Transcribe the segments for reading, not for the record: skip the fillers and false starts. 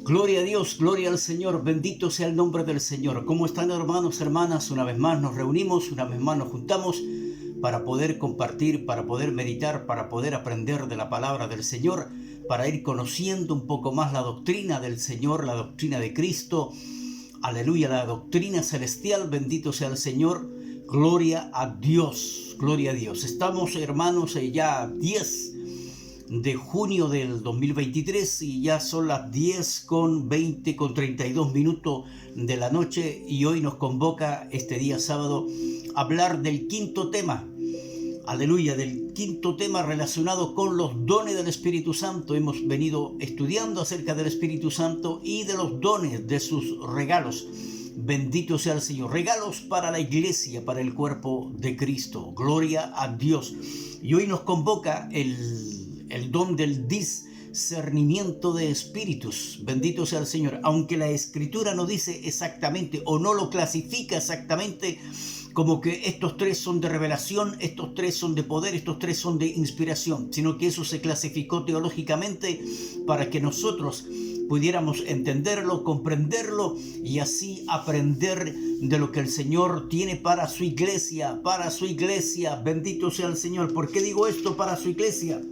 Gloria a Dios, gloria al Señor, bendito sea el nombre del Señor. ¿Cómo están, hermanos, hermanas? Una vez más nos reunimos, una vez más nos juntamos para poder compartir, para poder meditar, para poder aprender de la palabra del Señor, para ir conociendo un poco más la doctrina del Señor, la doctrina de Cristo. Aleluya, la doctrina celestial, bendito sea el Señor. Gloria a Dios, gloria a Dios. Estamos, hermanos, ya 10 de junio del 2023 y ya son las 10:20 con 32 minutos de la noche, y hoy nos convoca este día sábado a hablar del quinto tema. Aleluya, del quinto tema relacionado con los dones del Espíritu Santo. Hemos venido estudiando acerca del Espíritu Santo y de los dones, de sus regalos. Bendito sea el Señor. Regalos para la iglesia, para el cuerpo de Cristo. Gloria a Dios. Y hoy nos convoca el don del discernimiento de espíritus. Bendito sea el Señor. Aunque la Escritura no dice exactamente o no lo clasifica exactamente como que estos tres son de revelación, estos tres son de poder, estos tres son de inspiración, sino que eso se clasificó teológicamente para que nosotros pudiéramos entenderlo, comprenderlo y así aprender de lo que el Señor tiene para su iglesia, para su iglesia. Bendito sea el Señor. ¿Por qué digo esto, para su iglesia?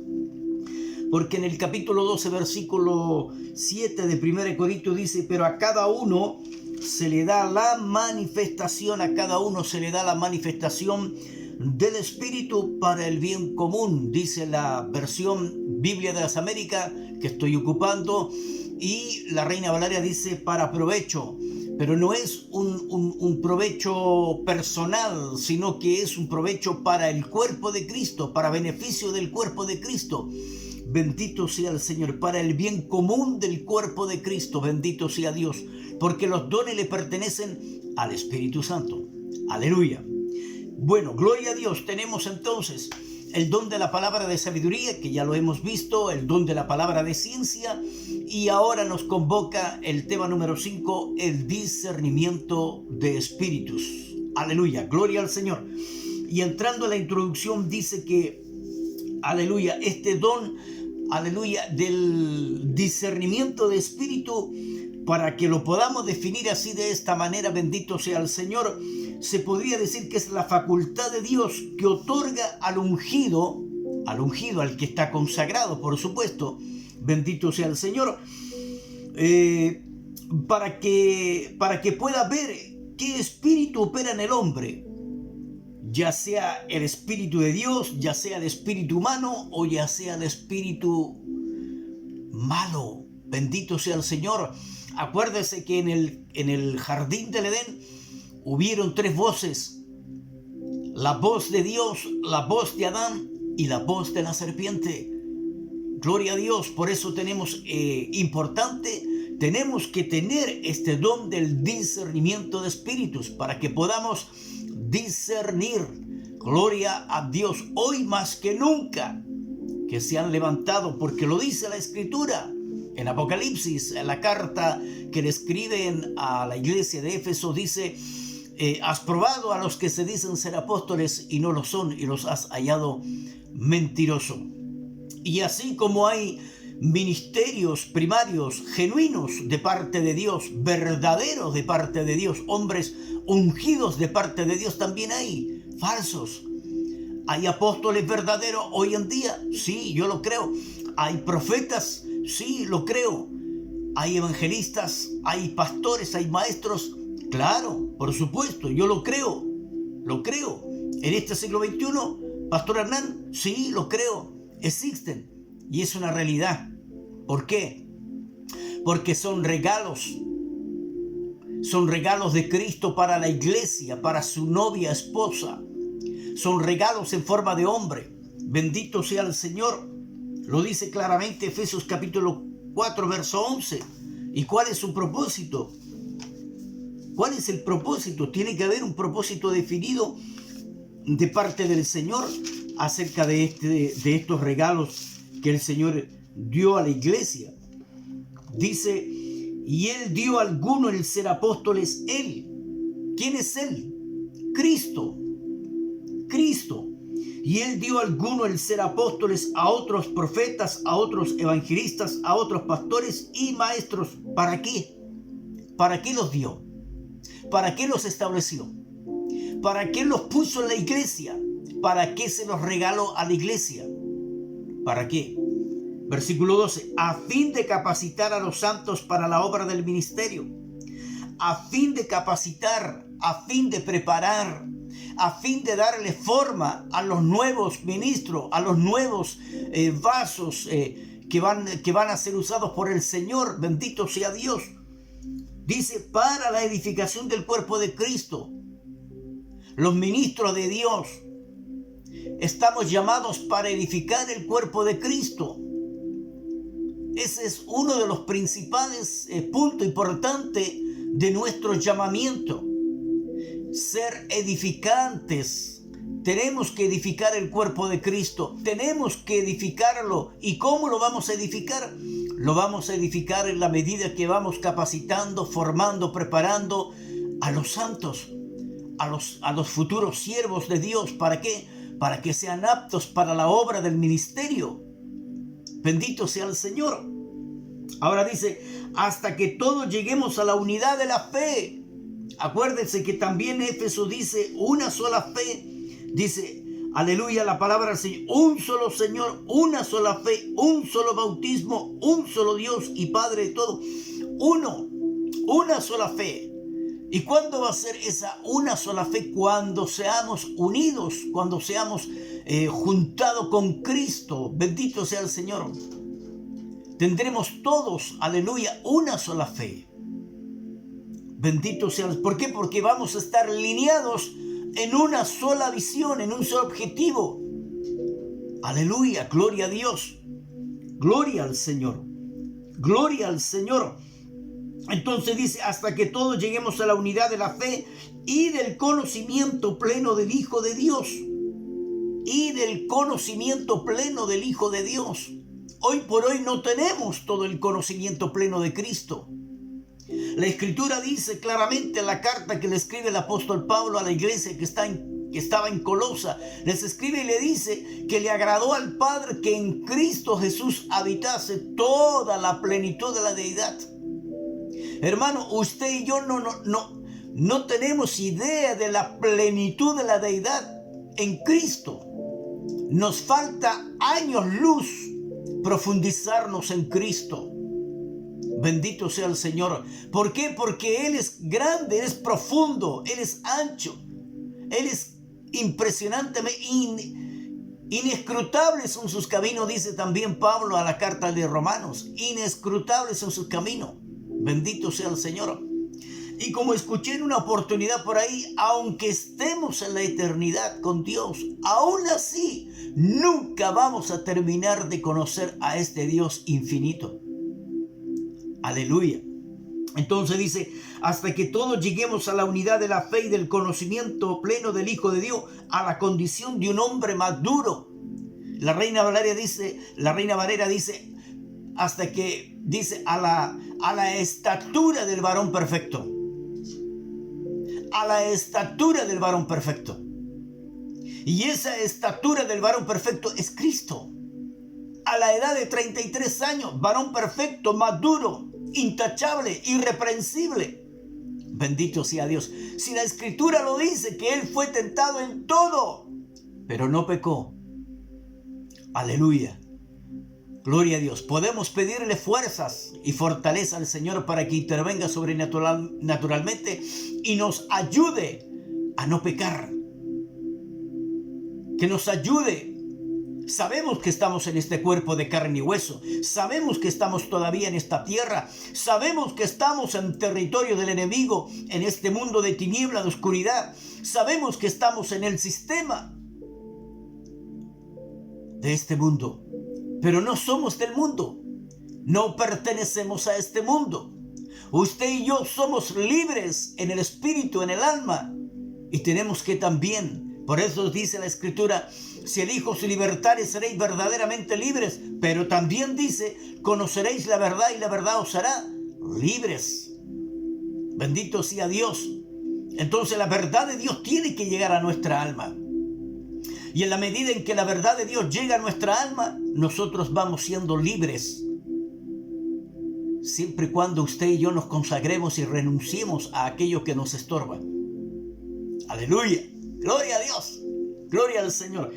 Porque en el capítulo 12, versículo 7 de 1 Corintios dice: pero a cada uno se le da la manifestación, a cada uno se le da la manifestación del Espíritu para el bien común, dice la versión Biblia de las Américas que estoy ocupando, y la Reina Valeria dice para provecho. Pero no es un provecho personal, sino que es un provecho para el cuerpo de Cristo, para beneficio del cuerpo de Cristo. Bendito sea el Señor, para el bien común del cuerpo de Cristo. Bendito sea Dios, porque los dones le pertenecen al Espíritu Santo. Aleluya. Bueno, gloria a Dios. Tenemos entonces el don de la palabra de sabiduría, que ya lo hemos visto, el don de la palabra de ciencia, y ahora nos convoca el tema número 5, el discernimiento de espíritus. Aleluya, gloria al Señor. Y entrando a la introducción dice que, aleluya, este don, aleluya, del discernimiento de espíritu, para que lo podamos definir así, de esta manera, bendito sea el Señor, se podría decir que es la facultad de Dios que otorga al ungido, al que está consagrado, por supuesto, bendito sea el Señor, para que pueda ver qué espíritu opera en el hombre, ya sea el espíritu de Dios, ya sea el espíritu humano o ya sea el espíritu malo. Bendito sea el Señor. Acuérdese que en el jardín del Edén hubieron tres voces: la voz de Dios, la voz de Adán y la voz de la serpiente. Gloria a Dios. Por eso tenemos que tener este don del discernimiento de espíritus, para que podamos discernir. Gloria a Dios. Hoy más que nunca que se han levantado, porque lo dice la Escritura en Apocalipsis, en la carta que le escriben a la iglesia de Éfeso, dice: has probado a los que se dicen ser apóstoles y no lo son, y los has hallado mentirosos. Y así como hay ministerios primarios genuinos de parte de Dios, verdaderos de parte de Dios, hombres ungidos de parte de Dios, también hay falsos. ¿Hay apóstoles verdaderos hoy en día? Sí, yo lo creo. ¿Hay profetas? Sí, lo creo. ¿Hay evangelistas? ¿Hay pastores? ¿Hay maestros? Claro, por supuesto, yo lo creo. Lo creo. En este siglo XXI, Pastor Hernán, sí, lo creo. Existen. Y es una realidad. ¿Por qué? Porque son regalos. Son regalos de Cristo para la iglesia, para su novia, esposa. Son regalos en forma de hombre. Bendito sea el Señor. Lo dice claramente Efesios capítulo 4, verso 11. ¿Y cuál es su propósito? ¿Cuál es el propósito? Tiene que haber un propósito definido de parte del Señor acerca de estos regalos que el Señor dio a la iglesia. Dice: y Él dio a alguno el ser apóstoles. Él. ¿Quién es Él? Cristo. Y Él dio a algunos el ser apóstoles, a otros profetas, a otros evangelistas, a otros pastores y maestros. ¿Para qué? ¿Para qué los dio? ¿Para qué los estableció? ¿Para qué los puso en la iglesia? ¿Para qué se los regaló a la iglesia? ¿Para qué? Versículo 12. A fin de capacitar a los santos para la obra del ministerio. A fin de capacitar, a fin de preparar, a fin de darle forma a los nuevos ministros, a los nuevos vasos que van a ser usados por el Señor. Bendito sea Dios. Dice, para la edificación del cuerpo de Cristo. Los ministros de Dios estamos llamados para edificar el cuerpo de Cristo. Ese es uno de los principales puntos importantes de nuestro llamamiento. Ser edificantes. Tenemos que edificar el cuerpo de Cristo. Tenemos que edificarlo. ¿Y cómo lo vamos a edificar? Lo vamos a edificar en la medida que vamos capacitando, formando, preparando a los santos, a los futuros siervos de Dios. ¿Para qué? Para que sean aptos para la obra del ministerio. Bendito sea el Señor. Ahora dice, hasta que todos lleguemos a la unidad de la fe. Acuérdense que también Éfeso dice una sola fe. Dice, aleluya, la palabra del Señor. Un solo Señor, una sola fe, un solo bautismo, un solo Dios y Padre de todo. Una sola fe. ¿Y cuándo va a ser esa una sola fe? Cuando seamos unidos, cuando seamos juntados con Cristo. Bendito sea el Señor. Tendremos todos, aleluya, una sola fe. Bendito sea. ¿Por qué? Porque vamos a estar alineados en una sola visión, en un solo objetivo. Aleluya, gloria a Dios. Gloria al Señor. Gloria al Señor. Entonces dice, hasta que todos lleguemos a la unidad de la fe y del conocimiento pleno del Hijo de Dios. Y del conocimiento pleno del Hijo de Dios. Hoy por hoy no tenemos todo el conocimiento pleno de Cristo. La Escritura dice claramente en la carta que le escribe el apóstol Pablo a la iglesia que estaba en Colosa, les escribe y le dice que le agradó al Padre que en Cristo Jesús habitase toda la plenitud de la deidad. Hermano, usted y yo no tenemos idea de la plenitud de la deidad en Cristo. Nos falta años luz profundizarnos en Cristo. Bendito sea el Señor. ¿Por qué? Porque Él es grande, Él es profundo, Él es ancho, Él es impresionantemente inescrutables son sus caminos, dice también Pablo a la carta de Romanos. Inescrutables son sus caminos. Bendito sea el Señor. Y como escuché en una oportunidad por ahí, aunque estemos en la eternidad con Dios, aún así nunca vamos a terminar de conocer a este Dios infinito. Aleluya. Entonces dice, hasta que todos lleguemos a la unidad de la fe y del conocimiento pleno del Hijo de Dios, a la condición de un hombre maduro. La Reina Valera dice, hasta que dice a la estatura del varón perfecto. A la estatura del varón perfecto. Y esa estatura del varón perfecto es Cristo. A la edad de 33 años, varón perfecto, maduro, intachable, irreprensible. Bendito sea Dios. Si la Escritura lo dice, que Él fue tentado en todo, pero no pecó. Aleluya. Gloria a Dios. Podemos pedirle fuerzas y fortaleza al Señor para que intervenga sobrenaturalmente y nos ayude a no pecar. Que nos ayude. Sabemos que estamos en este cuerpo de carne y hueso. Sabemos que estamos todavía en esta tierra. Sabemos que estamos en territorio del enemigo, en este mundo de tiniebla, de oscuridad. Sabemos que estamos en el sistema de este mundo. Pero no somos del mundo. No pertenecemos a este mundo. Usted y yo somos libres en el espíritu, en el alma. Y tenemos que también, por eso dice la Escritura, si el Hijo os libertare, seréis verdaderamente libres. Pero también dice, conoceréis la verdad y la verdad os hará libres. Bendito sea Dios. Entonces la verdad de Dios tiene que llegar a nuestra alma. Y en la medida en que la verdad de Dios llega a nuestra alma, nosotros vamos siendo libres. Siempre y cuando usted y yo nos consagremos y renunciemos a aquello que nos estorba. Aleluya. Gloria a Dios. Gloria al Señor.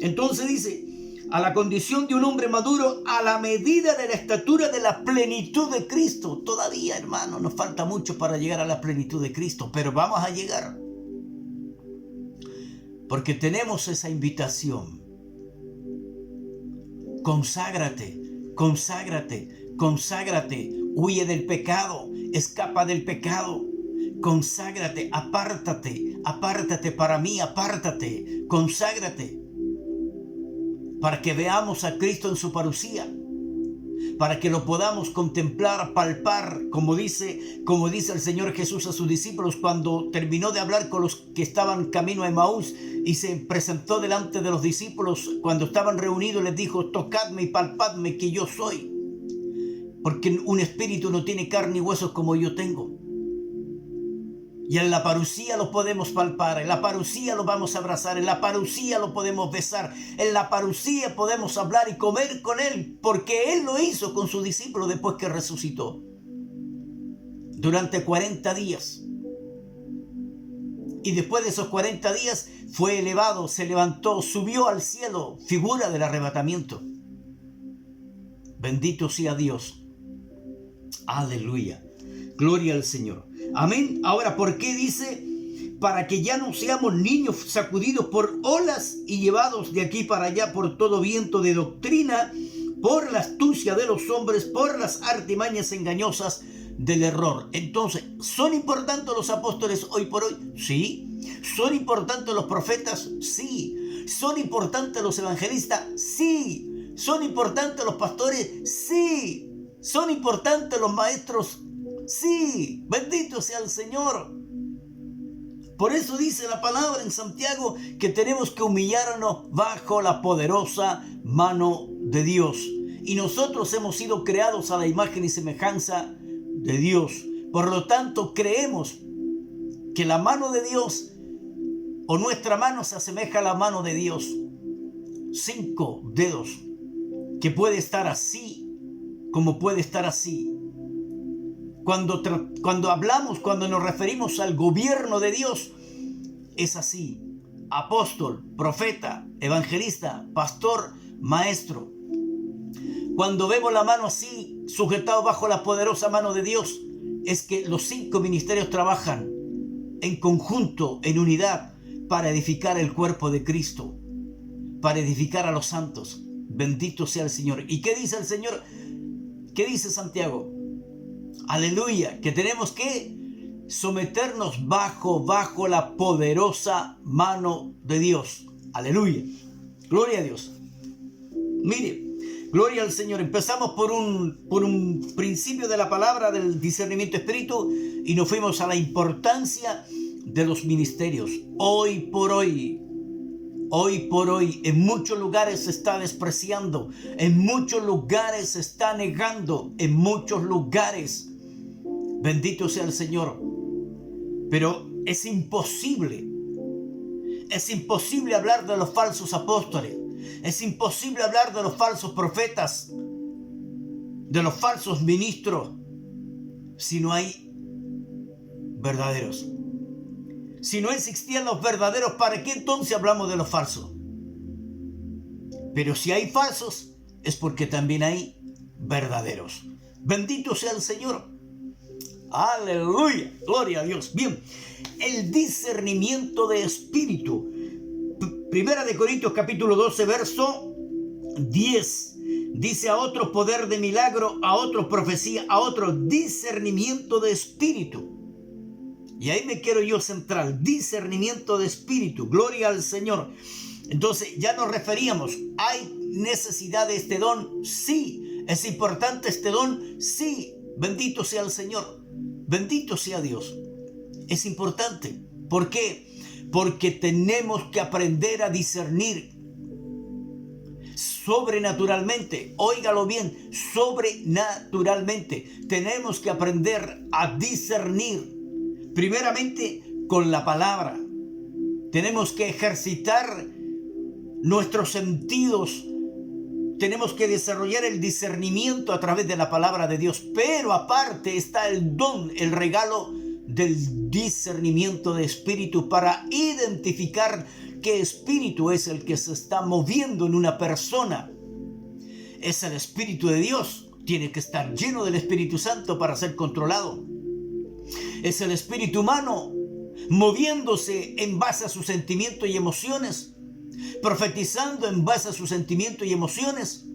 Entonces dice, a la condición de un hombre maduro, a la medida de la estatura de la plenitud de Cristo. Todavía, hermano, nos falta mucho para llegar a la plenitud de Cristo, pero vamos a llegar. Porque tenemos esa invitación. Conságrate, conságrate, conságrate. Huye del pecado, escapa del pecado. Conságrate, apártate, apártate para mí, apártate, conságrate. Para que veamos a Cristo en su parucía, para que lo podamos contemplar, palpar, como dice el Señor Jesús a sus discípulos cuando terminó de hablar con los que estaban camino a Emaús y se presentó delante de los discípulos cuando estaban reunidos, les dijo: tocadme y palpadme que yo soy, porque un espíritu no tiene carne y huesos como yo tengo. Y en la parucía lo podemos palpar, en la parucía lo vamos a abrazar, en la parucía lo podemos besar, en la parucía podemos hablar y comer con Él, porque Él lo hizo con sus discípulos después que resucitó. Durante 40 días. Y después de esos 40 días fue elevado, se levantó, subió al cielo, figura del arrebatamiento. Bendito sea Dios. Aleluya. Gloria al Señor. Amén. Ahora, ¿por qué dice? Para que ya no seamos niños sacudidos por olas y llevados de aquí para allá por todo viento de doctrina, por la astucia de los hombres, por las artimañas engañosas del error. Entonces, ¿son importantes los apóstoles hoy por hoy? Sí. ¿Son importantes los profetas? Sí. ¿Son importantes los evangelistas? Sí. ¿Son importantes los pastores? Sí. ¿Son importantes los maestros? Sí, bendito sea el Señor. Por eso dice la palabra en Santiago que tenemos que humillarnos bajo la poderosa mano de Dios. Y nosotros hemos sido creados a la imagen y semejanza de Dios. Por lo tanto, creemos que la mano de Dios o nuestra mano se asemeja a la mano de Dios. 5 dedos, que puede estar así como puede estar así. Cuando hablamos, cuando nos referimos al gobierno de Dios, es así: apóstol, profeta, evangelista, pastor, maestro. Cuando vemos la mano así, sujetado bajo la poderosa mano de Dios, es que los 5 ministerios trabajan en conjunto, en unidad, para edificar el cuerpo de Cristo, para edificar a los santos. Bendito sea el Señor. ¿Y qué dice el Señor? ¿Qué dice Santiago? Aleluya, que tenemos que someternos bajo la poderosa mano de Dios. Aleluya, gloria a Dios. Mire, gloria al Señor. Empezamos por un principio de la palabra del discernimiento espíritu y nos fuimos a la importancia de los ministerios. Hoy por hoy, en muchos lugares se está despreciando, en muchos lugares se está negando, en muchos lugares. Bendito sea el Señor. Pero es imposible hablar de los falsos apóstoles. Es imposible hablar de los falsos profetas, de los falsos ministros, si no hay verdaderos. Si no existían los verdaderos, ¿para qué entonces hablamos de los falsos? Pero si hay falsos, es porque también hay verdaderos. Bendito sea el Señor. Aleluya, gloria a Dios. Bien, el discernimiento de espíritu. Primera de Corintios capítulo 12, verso 10. Dice: a otro poder de milagro, a otro profecía, a otro discernimiento de espíritu. Y ahí me quiero yo centrar: discernimiento de espíritu. Gloria al Señor. Entonces ya nos referíamos: ¿hay necesidad de este don? Sí. ¿Es importante este don? Sí. Bendito sea el Señor. Bendito sea Dios. Es importante. ¿Por qué? Porque tenemos que aprender a discernir sobrenaturalmente. Óigalo bien, sobrenaturalmente. Tenemos que aprender a discernir. Primeramente con la palabra. Tenemos que ejercitar nuestros sentidos. Tenemos que desarrollar el discernimiento a través de la palabra de Dios. Pero aparte está el don, el regalo del discernimiento de espíritu para identificar qué espíritu es el que se está moviendo en una persona. Es el Espíritu de Dios. Tiene que estar lleno del Espíritu Santo para ser controlado. Es el espíritu humano moviéndose en base a sus sentimientos y emociones, profetizando en base a sus sentimientos y emociones.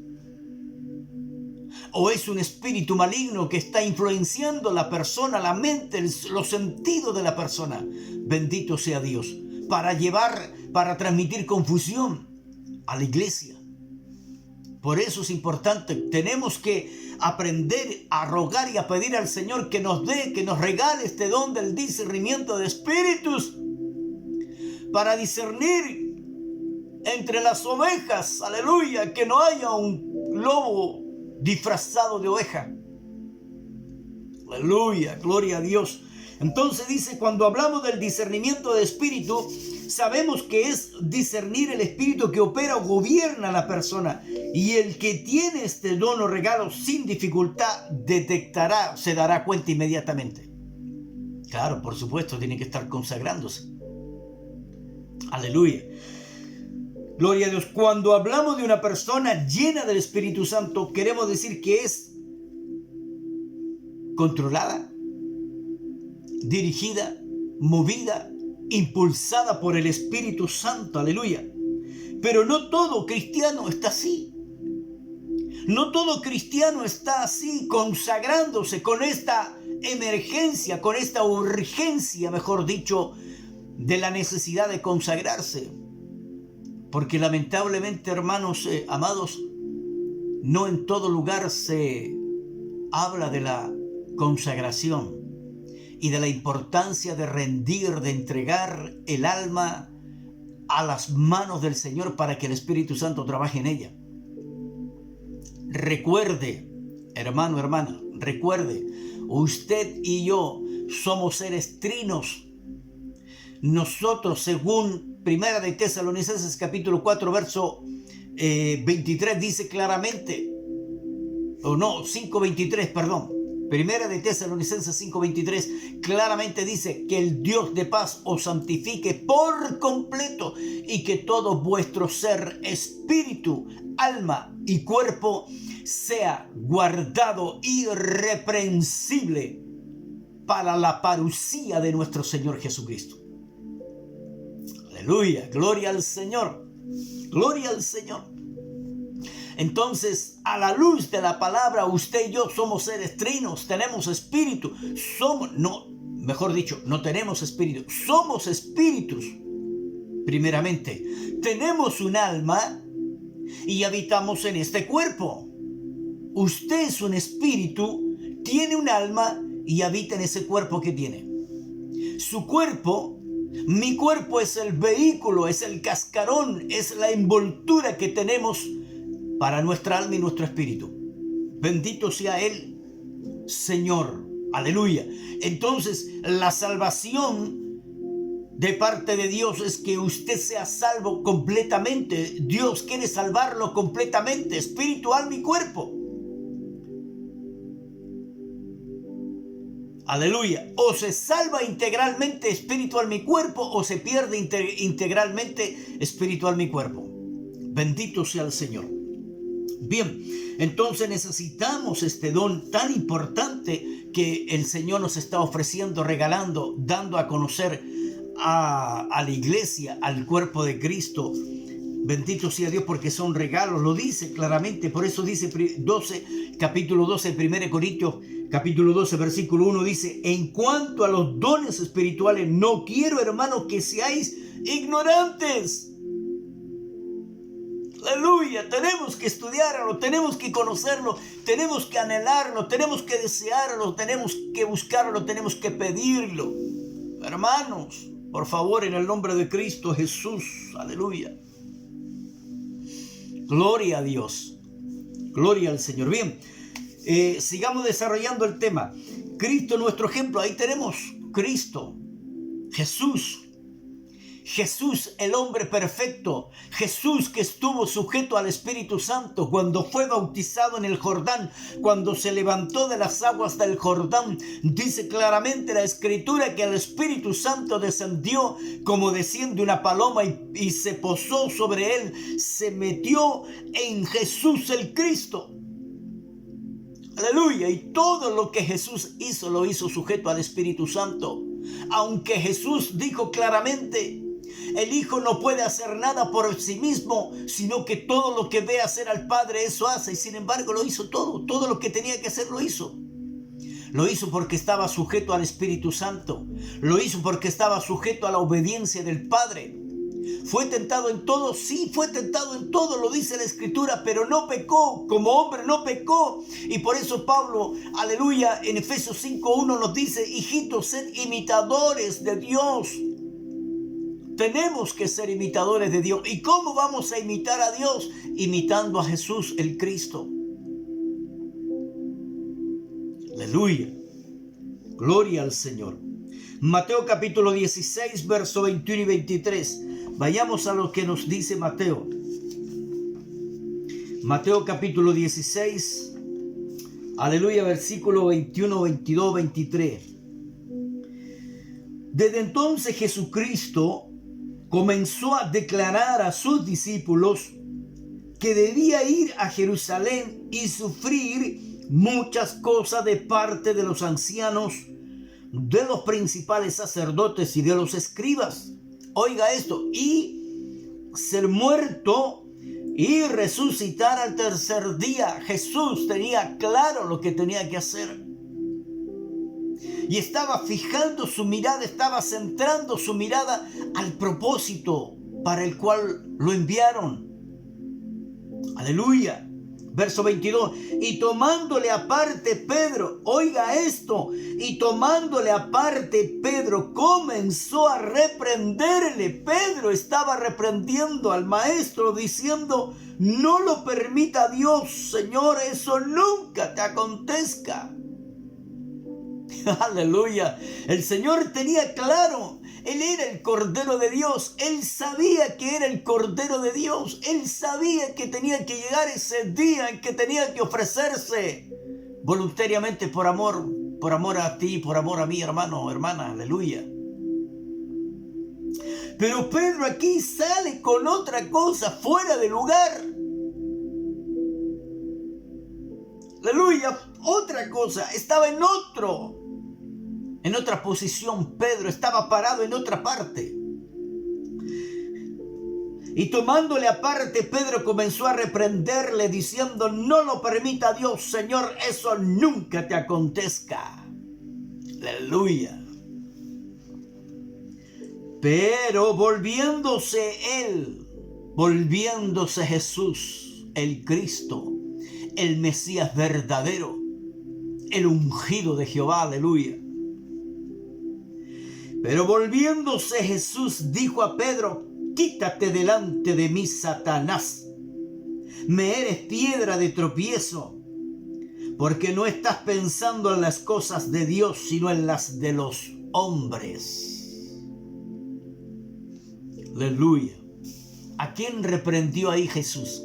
O es un espíritu maligno que está influenciando la persona, la mente, los sentidos de la persona. Bendito sea Dios. Para transmitir confusión a la iglesia. Por eso es importante, tenemos que aprender a rogar y a pedir al Señor que nos dé, que nos regale este don del discernimiento de espíritus para discernir entre las ovejas, aleluya, que no haya un lobo disfrazado de oveja. Aleluya, gloria a Dios. Entonces dice, cuando hablamos del discernimiento de espíritu, sabemos que es discernir el espíritu que opera o gobierna a la persona. Y el que tiene este don o regalo sin dificultad detectará, se dará cuenta inmediatamente. Claro, por supuesto, tiene que estar consagrándose. Aleluya. Gloria a Dios. Cuando hablamos de una persona llena del Espíritu Santo, queremos decir que es controlada, dirigida, movida, impulsada por el Espíritu Santo, aleluya. Pero no todo cristiano está así. No todo cristiano está así, consagrándose con esta emergencia, con esta urgencia, mejor dicho, de la necesidad de consagrarse. Porque lamentablemente, hermanos amados, no en todo lugar se habla de la consagración y de la importancia de rendir, de entregar el alma a las manos del Señor para que el Espíritu Santo trabaje en ella. Recuerde, hermano, hermana, recuerde, usted y yo somos seres trinos. Nosotros, según Primera de Tesalonicenses capítulo 4, verso 23, dice claramente, 5:23, perdón. Primera de Tesalonicenses 5:23 claramente dice que el Dios de paz os santifique por completo y que todo vuestro ser, espíritu, alma y cuerpo sea guardado irreprensible para la parucía de nuestro Señor Jesucristo. Aleluya, gloria al Señor, gloria al Señor. Entonces, a la luz de la palabra, usted y yo somos seres trinos, tenemos espíritu, no tenemos espíritu, somos espíritus, primeramente. Tenemos un alma y habitamos en este cuerpo. Usted es un espíritu, tiene un alma y habita en ese cuerpo que tiene. Su cuerpo, mi cuerpo es el vehículo, es el cascarón, es la envoltura que tenemos para nuestra alma y nuestro espíritu. Bendito sea Él, Señor. Aleluya. Entonces, la salvación de parte de Dios es que usted sea salvo completamente. Dios quiere salvarlo completamente, espíritu, alma y cuerpo. Aleluya. O se salva integralmente espíritu, alma y cuerpo, o se pierde integralmente espíritu, alma y cuerpo. Bendito sea el Señor. Bien, entonces necesitamos este don tan importante que el Señor nos está ofreciendo, regalando, dando a conocer a la iglesia, al cuerpo de Cristo. Bendito sea Dios, porque son regalos, lo dice claramente. Por eso dice capítulo 12, 1 Corintios, capítulo 12, versículo 1, dice: en cuanto a los dones espirituales, no quiero, hermanos, que seáis ignorantes. Aleluya, tenemos que estudiarlo, tenemos que conocerlo, tenemos que anhelarlo, tenemos que desearlo, tenemos que buscarlo, tenemos que pedirlo. Hermanos, por favor, en el nombre de Cristo Jesús, aleluya. Gloria a Dios, gloria al Señor. Bien, sigamos desarrollando el tema. Cristo nuestro ejemplo, ahí tenemos Cristo, Jesús. Jesús, el hombre perfecto, Jesús que estuvo sujeto al Espíritu Santo cuando fue bautizado en el Jordán, cuando se levantó de las aguas del Jordán, dice claramente la Escritura que el Espíritu Santo descendió como desciende una paloma y se posó sobre él, se metió en Jesús el Cristo. Aleluya, y todo lo que Jesús hizo, lo hizo sujeto al Espíritu Santo. Aunque Jesús dijo claramente, el Hijo no puede hacer nada por sí mismo, sino que todo lo que ve hacer al Padre, eso hace. Y sin embargo lo hizo todo lo que tenía que hacer lo hizo. Lo hizo porque estaba sujeto al Espíritu Santo. Lo hizo porque estaba sujeto a la obediencia del Padre. ¿Fue tentado en todo? Sí, fue tentado en todo, lo dice la Escritura, pero no pecó, como hombre no pecó. Y por eso Pablo, aleluya, en Efesios 5:1 nos dice, hijitos, sed imitadores de Dios. Tenemos que ser imitadores de Dios. ¿Y cómo vamos a imitar a Dios? Imitando a Jesús el Cristo. Aleluya. Gloria al Señor. Mateo capítulo 16, verso 21 y 23. Vayamos a lo que nos dice Mateo. Mateo capítulo 16. Aleluya, versículo 21, 22, 23. Desde entonces Jesucristo comenzó a declarar a sus discípulos que debía ir a Jerusalén y sufrir muchas cosas de parte de los ancianos, de los principales sacerdotes y de los escribas. Oiga esto, y ser muerto y resucitar al tercer día. Jesús tenía claro lo que tenía que hacer. Y estaba fijando su mirada, estaba centrando su mirada al propósito para el cual lo enviaron. Aleluya. Verso 22. Y tomándole aparte Pedro, oiga esto, y tomándole aparte Pedro comenzó a reprenderle. Pedro estaba reprendiendo al maestro diciendo, no lo permita Dios, Señor, eso nunca te acontezca. Aleluya. El Señor tenía claro, Él era el Cordero de Dios. Él sabía que era el Cordero de Dios. Él sabía que tenía que llegar ese día en que tenía que ofrecerse voluntariamente por amor a ti, por amor a mí, hermano, hermana. Aleluya. Pero Pedro aquí sale con otra cosa fuera de lugar. Aleluya, otra cosa, estaba en otra posición. Pedro estaba parado en otra parte. Y tomándole aparte, Pedro comenzó a reprenderle diciendo, no lo permita Dios, Señor, eso nunca te acontezca. Aleluya. Pero volviéndose Jesús, el Cristo, el Mesías verdadero, el ungido de Jehová, aleluya. Pero volviéndose Jesús dijo a Pedro, quítate delante de mí, Satanás. Me eres piedra de tropiezo, porque no estás pensando en las cosas de Dios, sino en las de los hombres. Aleluya. ¿A quién reprendió ahí Jesús?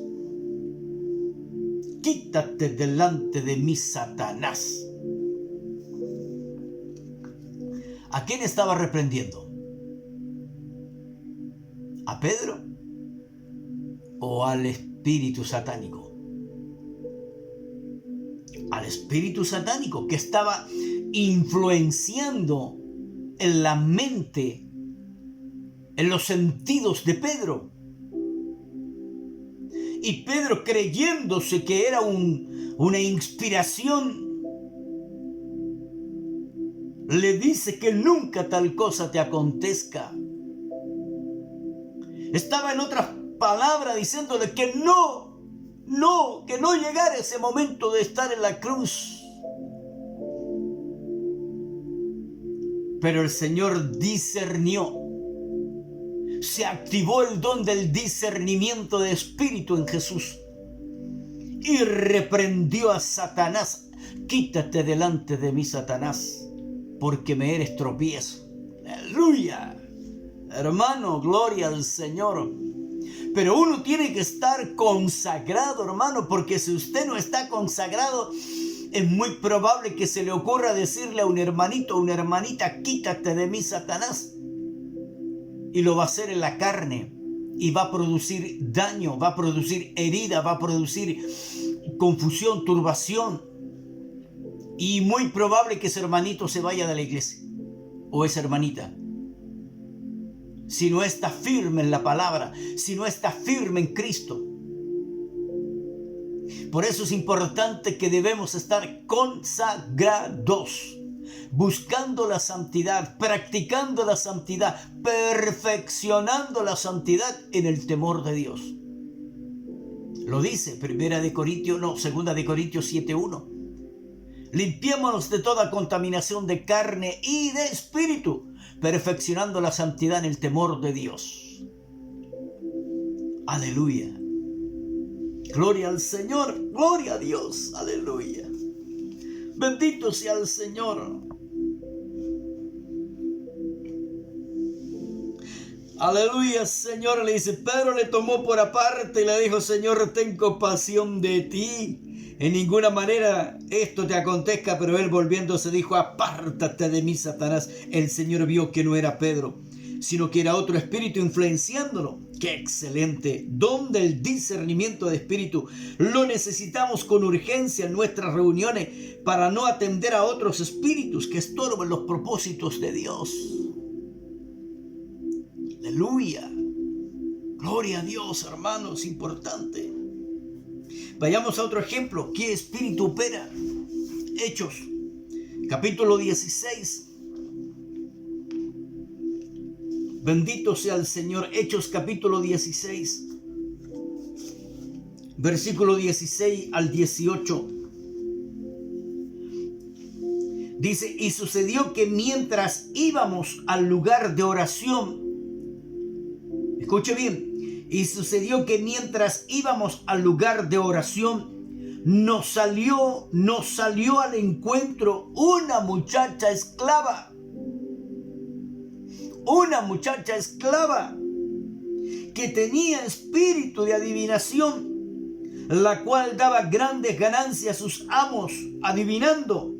Quítate delante de mí, Satanás. ¿A quién estaba reprendiendo? ¿A Pedro o al espíritu satánico? Al espíritu satánico que estaba influenciando en la mente, en los sentidos de Pedro. Y Pedro, creyéndose que era una inspiración, le dice que nunca tal cosa te acontezca. Estaba en otras palabras diciéndole que que no llegara ese momento de estar en la cruz. Pero el Señor discernió. Se activó el don del discernimiento de espíritu en Jesús. Y reprendió a Satanás. Quítate delante de mí, Satanás, porque me eres tropiezo. Aleluya. Hermano, gloria al Señor. Pero uno tiene que estar consagrado, hermano, porque si usted no está consagrado, es muy probable que se le ocurra decirle a un hermanito o una hermanita, quítate de mí, Satanás. Y lo va a hacer en la carne. Y va a producir daño, va a producir herida, va a producir confusión, turbación. Y muy probable que ese hermanito se vaya de la iglesia. O esa hermanita. Si no está firme en la palabra, si no está firme en Cristo. Por eso es importante que debemos estar consagrados, buscando la santidad, practicando la santidad, perfeccionando la santidad en el temor de Dios. Lo dice 2 Corintios 7:1. Limpiémonos de toda contaminación de carne y de espíritu, perfeccionando la santidad en el temor de Dios. Aleluya. Gloria al Señor, gloria a Dios, aleluya. Bendito sea el Señor. Aleluya, Señor, le dice, Pedro le tomó por aparte y le dijo, Señor, ten compasión de ti. En ninguna manera esto te acontezca, pero él volviéndose dijo, apártate de mí, Satanás. El Señor vio que no era Pedro, sino que era otro espíritu influenciándolo. ¡Qué excelente! Don del discernimiento de espíritu. Lo necesitamos con urgencia en nuestras reuniones para no atender a otros espíritus que estorben los propósitos de Dios. ¡Aleluya! Gloria a Dios, hermanos, importante. Vayamos a otro ejemplo. ¿Qué espíritu opera? Hechos, capítulo 16. Bendito sea el Señor. Hechos capítulo 16, versículo 16 al 18. Dice, y sucedió que mientras íbamos al lugar de oración, escuche bien, y sucedió que mientras íbamos al lugar de oración, nos salió al encuentro una muchacha esclava. Una muchacha esclava que tenía espíritu de adivinación, la cual daba grandes ganancias a sus amos adivinando.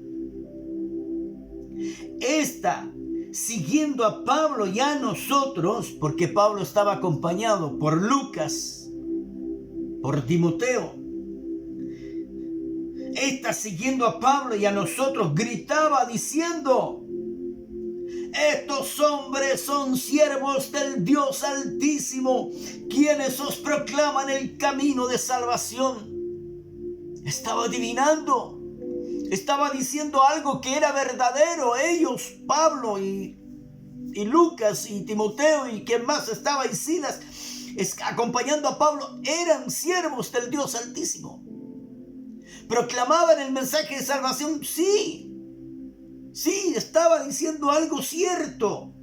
Esta, siguiendo a Pablo y a nosotros, porque Pablo estaba acompañado por Lucas, por Timoteo, esta, siguiendo a Pablo y a nosotros, gritaba diciendo, estos hombres son siervos del Dios Altísimo, quienes os proclaman el camino de salvación. Estaba adivinando, estaba diciendo algo que era verdadero. Ellos, Pablo y Lucas y Timoteo y quien más estaba, y Silas, acompañando a Pablo, eran siervos del Dios Altísimo. ¿Proclamaban el mensaje de salvación? Sí, estaba diciendo algo cierto,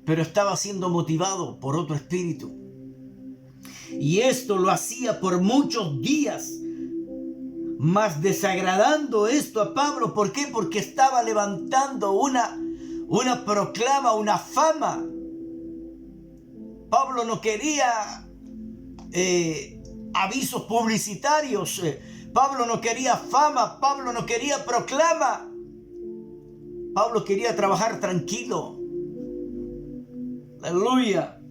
pero estaba siendo motivado por otro espíritu. Y esto lo hacía por muchos días, mas desagradando esto a Pablo. ¿Por qué? Porque estaba levantando una proclama, una fama. Pablo no quería avisos publicitarios, Pablo no quería fama, Pablo no quería proclama. Pablo quería trabajar tranquilo. Aleluya.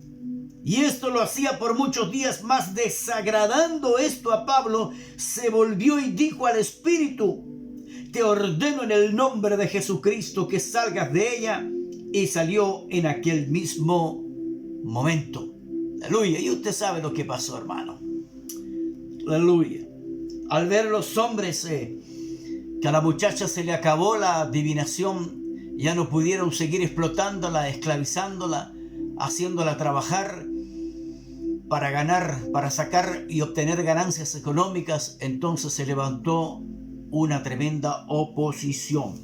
Y esto lo hacía por muchos días, más desagradando esto a Pablo, se volvió y dijo al espíritu, te ordeno en el nombre de Jesucristo que salgas de ella. Y salió en aquel mismo momento. Aleluya. Y usted sabe lo que pasó, hermano. Aleluya. Al ver los hombres que a la muchacha se le acabó la adivinación, ya no pudieron seguir explotándola, esclavizándola, haciéndola trabajar para ganar, para sacar y obtener ganancias económicas, entonces se levantó una tremenda oposición.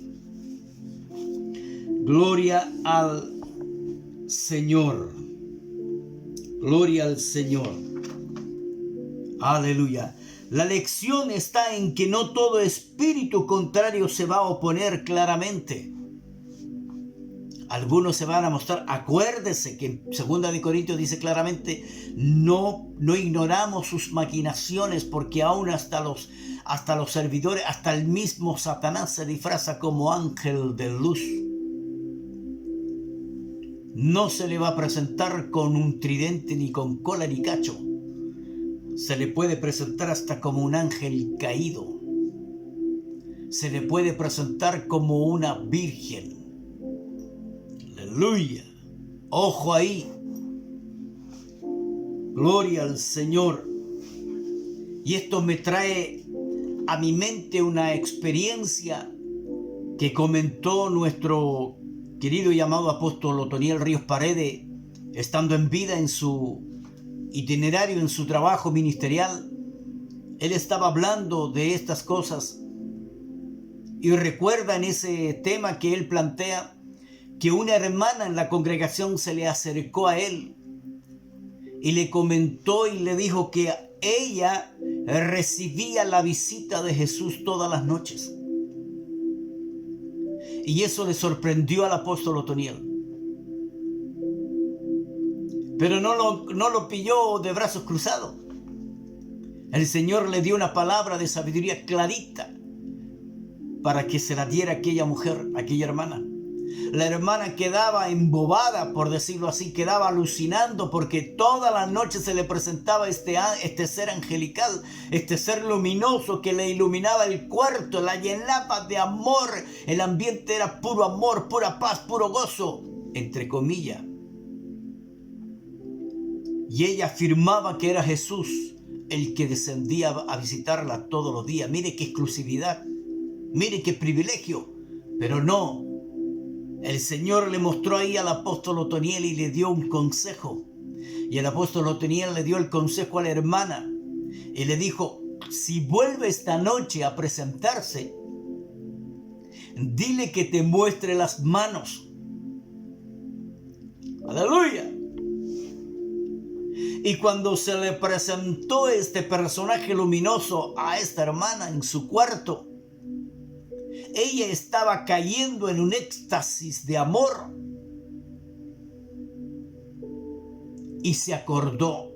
Gloria al Señor. Gloria al Señor. Aleluya. La lección está en que no todo espíritu contrario se va a oponer claramente. Algunos se van a mostrar. Acuérdese que en 2 de Corintios dice claramente, no ignoramos sus maquinaciones, porque aún hasta los servidores, hasta el mismo Satanás se disfraza como ángel de luz. No se le va a presentar con un tridente, ni con cola, ni cacho. Se le puede presentar hasta como un ángel caído. Se le puede presentar como una virgen. Aleluya. Ojo ahí. Gloria al Señor. Y esto me trae a mi mente una experiencia que comentó nuestro querido y amado apóstol Otoniel Ríos Paredes, estando en vida en su itinerario, en su trabajo ministerial. Él estaba hablando de estas cosas y recuerda en ese tema que él plantea que una hermana en la congregación se le acercó a él y le comentó y le dijo que ella recibía la visita de Jesús todas las noches. Y eso le sorprendió al apóstol Otoniel. Pero no lo pilló de brazos cruzados. El Señor le dio una palabra de sabiduría clarita para que se la diera aquella mujer, aquella hermana. La hermana quedaba embobada, por decirlo así, quedaba alucinando, porque todas las noches se le presentaba este ser angelical, este ser luminoso que le iluminaba el cuarto, la llenaba de amor. El ambiente era puro amor, pura paz, puro gozo, entre comillas. Y ella afirmaba que era Jesús el que descendía a visitarla todos los días. Mire qué exclusividad, mire qué privilegio. Pero no, el Señor le mostró ahí al apóstol Otoniel y le dio un consejo. Y el apóstol Otoniel le dio el consejo a la hermana y le dijo: si vuelve esta noche a presentarse, dile que te muestre las manos. ¡Aleluya! Y cuando se le presentó este personaje luminoso a esta hermana en su cuarto, ella estaba cayendo en un éxtasis de amor y se acordó.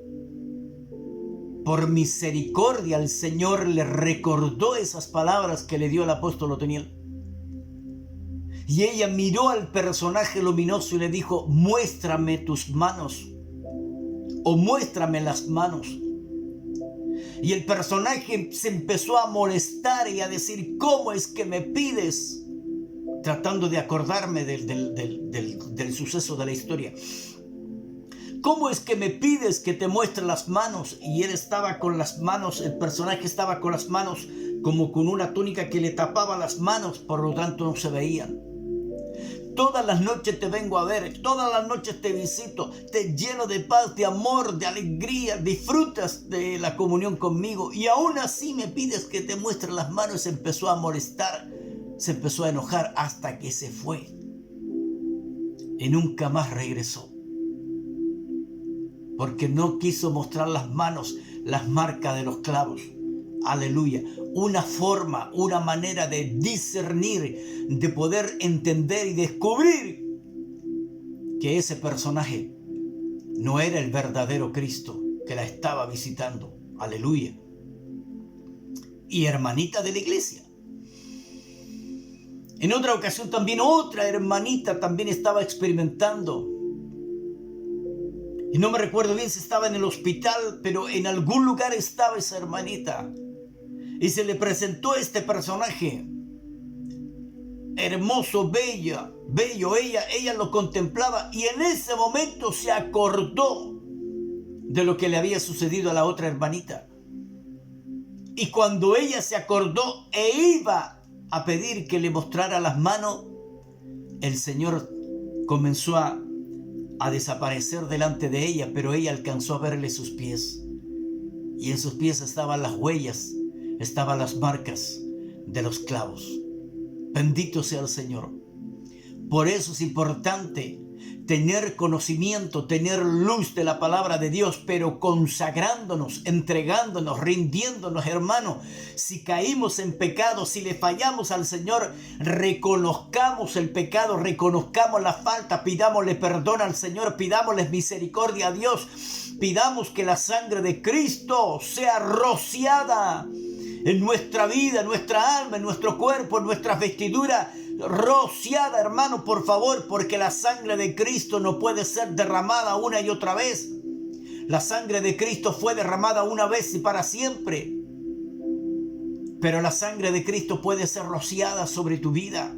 Por misericordia, el Señor le recordó esas palabras que le dio el apóstol Otoniel. Y ella miró al personaje luminoso y le dijo: muéstrame tus manos, o muéstrame las manos. Y el personaje se empezó a molestar y a decir: ¿cómo es que me pides? Tratando de acordarme del suceso de la historia. ¿Cómo es que me pides que te muestre las manos? Y él estaba con las manos, el personaje estaba con las manos como con una túnica que le tapaba las manos, por lo tanto no se veían. Todas las noches te vengo a ver, todas las noches te visito, te lleno de paz, de amor, de alegría, disfrutas de la comunión conmigo y aún así me pides que te muestre las manos. Se empezó a molestar, se empezó a enojar hasta que se fue y nunca más regresó, porque no quiso mostrar las manos, las marcas de los clavos. Aleluya. Una forma, una manera de discernir, de poder entender y descubrir que ese personaje no era el verdadero Cristo que la estaba visitando. Aleluya. Y hermanita de la iglesia. En otra ocasión también otra hermanita también estaba experimentando. Y no me recuerdo bien si estaba en el hospital, pero en algún lugar estaba esa hermanita. Y se le presentó este personaje, hermoso, bello. Ella lo contemplaba y en ese momento se acordó de lo que le había sucedido a la otra hermanita. Y cuando ella se acordó e iba a pedir que le mostrara las manos, el Señor comenzó a desaparecer delante de ella, pero ella alcanzó a verle sus pies. Y en sus pies estaban las huellas, estaban las marcas de los clavos. Bendito sea el Señor. Por eso es importante tener conocimiento, tener luz de la palabra de Dios, pero consagrándonos, entregándonos, rindiéndonos, hermano. Si caímos en pecado, si le fallamos al Señor, reconozcamos el pecado, reconozcamos la falta, pidámosle perdón al Señor, pidámosle misericordia a Dios, pidamos que la sangre de Cristo sea rociada en nuestra vida, en nuestra alma, en nuestro cuerpo, en nuestras vestiduras, rociada, hermano, por favor, porque la sangre de Cristo no puede ser derramada una y otra vez. La sangre de Cristo fue derramada una vez y para siempre, pero la sangre de Cristo puede ser rociada sobre tu vida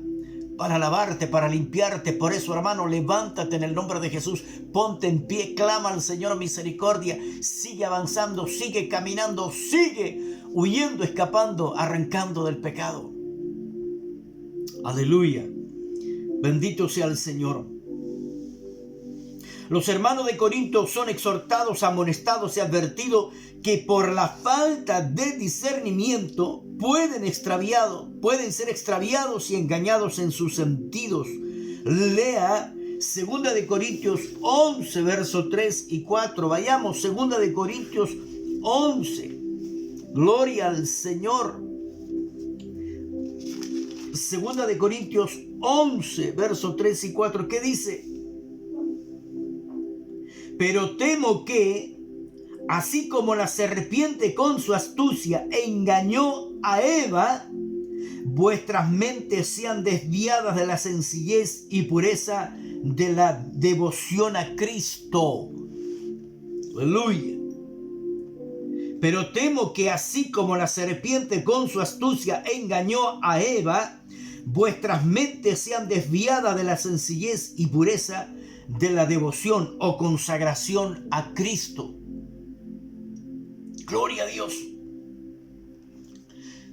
para lavarte, para limpiarte. Por eso, hermano, levántate en el nombre de Jesús, ponte en pie, clama al Señor misericordia, sigue avanzando, sigue caminando, sigue huyendo, escapando, arrancando del pecado. Aleluya. Bendito sea el Señor. Los hermanos de Corinto son exhortados, amonestados y advertidos que por la falta de discernimiento pueden ser extraviados y engañados en sus sentidos. Lea 2 de Corintios 11, versos 3 y 4. Vayamos, 2 de Corintios 11. Gloria al Señor. 2 de Corintios 11, versos 3 y 4. ¿Qué dice? Pero temo que, así como la serpiente con su astucia engañó a Eva, vuestras mentes sean desviadas de la sencillez y pureza de la devoción a Cristo. Aleluya. Pero temo que así como la serpiente con su astucia engañó a Eva, vuestras mentes sean desviadas de la sencillez y pureza de la devoción o consagración a Cristo. Gloria a Dios.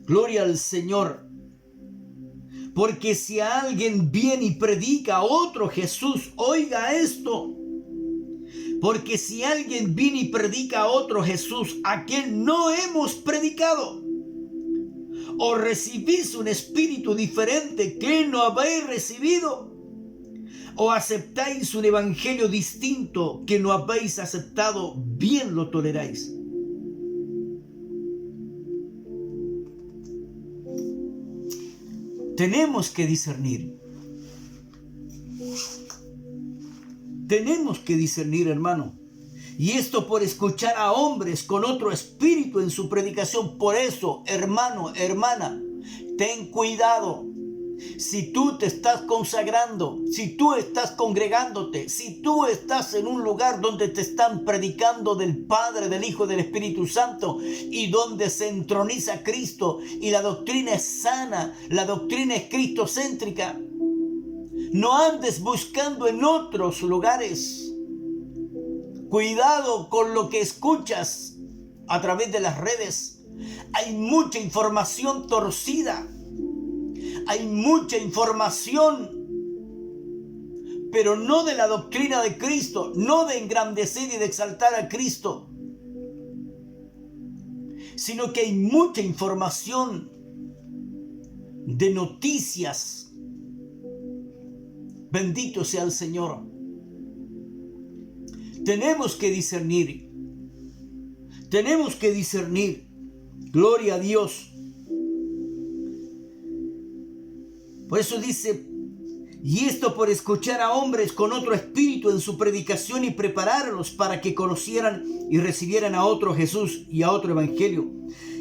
Gloria al Señor. Porque si alguien viene y predica a otro Jesús, oiga esto. Porque si alguien viene y predica a otro Jesús, a quien no hemos predicado, o recibís un espíritu diferente que no habéis recibido, o aceptáis un evangelio distinto que no habéis aceptado, bien lo toleráis. Tenemos que discernir. Tenemos que discernir, hermano. Y esto por escuchar a hombres con otro espíritu en su predicación. Por eso, hermano, hermana, ten cuidado. Si tú te estás consagrando, si tú estás congregándote, si tú estás en un lugar donde te están predicando del Padre, del Hijo, del Espíritu Santo y donde se entroniza Cristo y la doctrina es sana, la doctrina es cristocéntrica, no andes buscando en otros lugares. Cuidado con lo que escuchas a través de las redes. Hay mucha información torcida. Hay mucha información, pero no de la doctrina de Cristo, no de engrandecer y de exaltar a Cristo, sino que hay mucha información de noticias. Bendito sea el Señor. Tenemos que discernir. Tenemos que discernir. Gloria a Dios. Por eso dice, y esto por escuchar a hombres con otro espíritu en su predicación y prepararlos para que conocieran y recibieran a otro Jesús y a otro evangelio.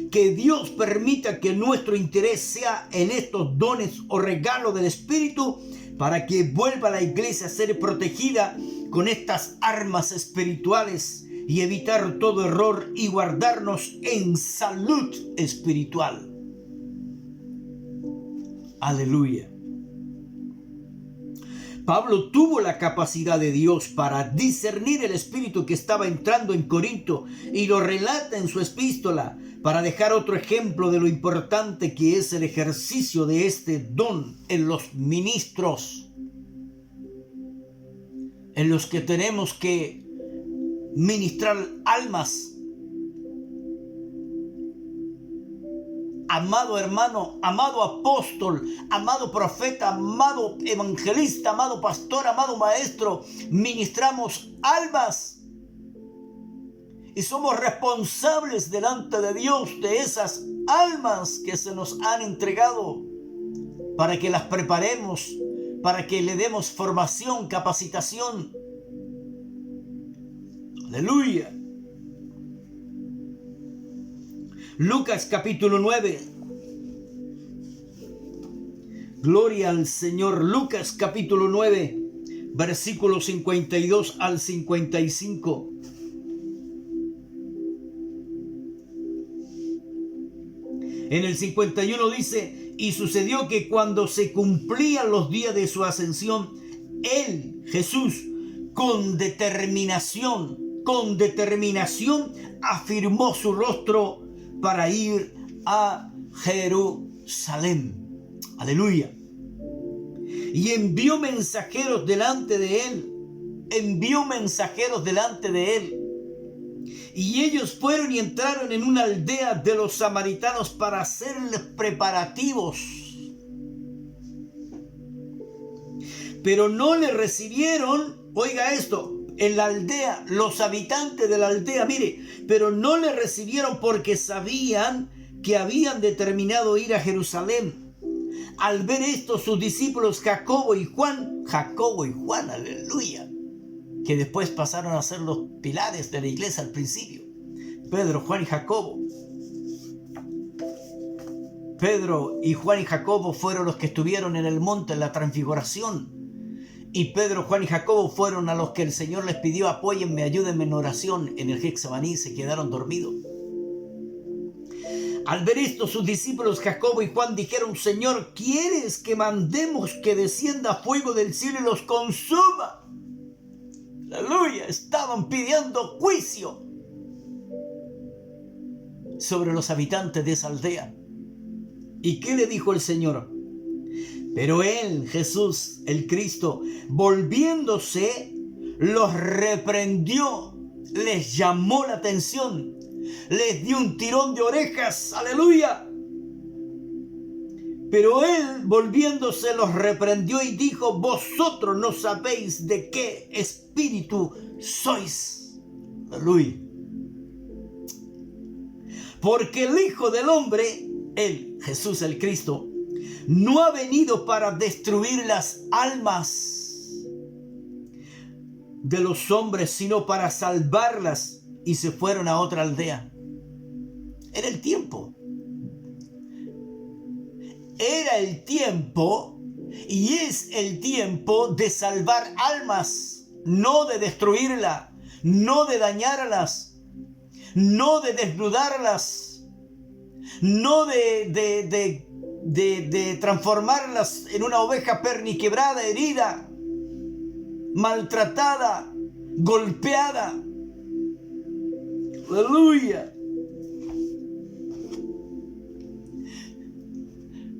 Que Dios permita que nuestro interés sea en estos dones o regalos del Espíritu para que vuelva la iglesia a ser protegida con estas armas espirituales y evitar todo error y guardarnos en salud espiritual. Aleluya. Pablo tuvo la capacidad de Dios para discernir el espíritu que estaba entrando en Corinto y lo relata en su epístola para dejar otro ejemplo de lo importante que es el ejercicio de este don en los ministros, en los que tenemos que ministrar almas amado hermano, amado apóstol, amado profeta, amado evangelista, amado pastor, amado maestro, ministramos almas y somos responsables delante de Dios de esas almas que se nos han entregado para que las preparemos, para que le demos formación, capacitación. Aleluya. Lucas capítulo 9. Gloria al Señor. Lucas capítulo 9, versículos 52 al 55. En el 51 dice: y sucedió que cuando se cumplían los días de su ascensión, él, Jesús, con determinación, afirmó su rostro para ir a Jerusalén. Aleluya. Y envió mensajeros delante de él. Y ellos fueron y entraron en una aldea de los samaritanos para hacerles preparativos. Pero no le recibieron, oiga esto, en la aldea, los habitantes de la aldea, mire, pero no le recibieron porque sabían que habían determinado ir a Jerusalén. Al ver esto, sus discípulos Jacobo y Juan, aleluya, que después pasaron a ser los pilares de la iglesia al principio. Pedro, Juan y Jacobo. Pedro y Juan y Jacobo fueron los que estuvieron en el monte en la transfiguración. Y Pedro, Juan y Jacobo fueron a los que el Señor les pidió: apóyenme, ayúdenme en oración. En el Getsemaní se quedaron dormidos. Al ver esto, sus discípulos Jacobo y Juan dijeron: Señor, ¿quieres que mandemos que descienda fuego del cielo y los consuma? Aleluya, estaban pidiendo juicio sobre los habitantes de esa aldea. ¿Y qué le dijo el Señor? Pero él, Jesús, el Cristo, volviéndose, los reprendió, les llamó la atención, les dio un tirón de orejas, aleluya. Pero él, volviéndose, los reprendió y dijo: vosotros no sabéis de qué espíritu sois. Aleluya. Porque el Hijo del Hombre, él, Jesús el Cristo, no ha venido para destruir las almas de los hombres, sino para salvarlas. Y se fueron a otra aldea. Era el tiempo y es el tiempo de salvar almas, no de destruirlas, no de dañarlas, no de desnudarlas, no de transformarlas en una oveja perniquebrada, herida, maltratada, golpeada. Aleluya.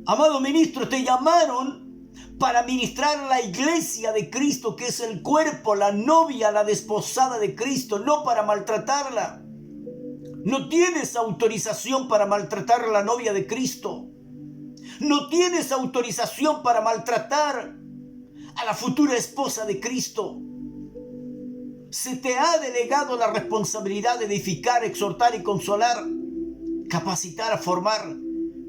Amado ministro, te llamaron para ministrar la iglesia de Cristo, que es el cuerpo, la novia, la desposada de Cristo, no para maltratarla. No tienes autorización para maltratar a la novia de Cristo. No tienes autorización para maltratar a la futura esposa de Cristo. Se te ha delegado la responsabilidad de edificar, exhortar y consolar, capacitar, formar,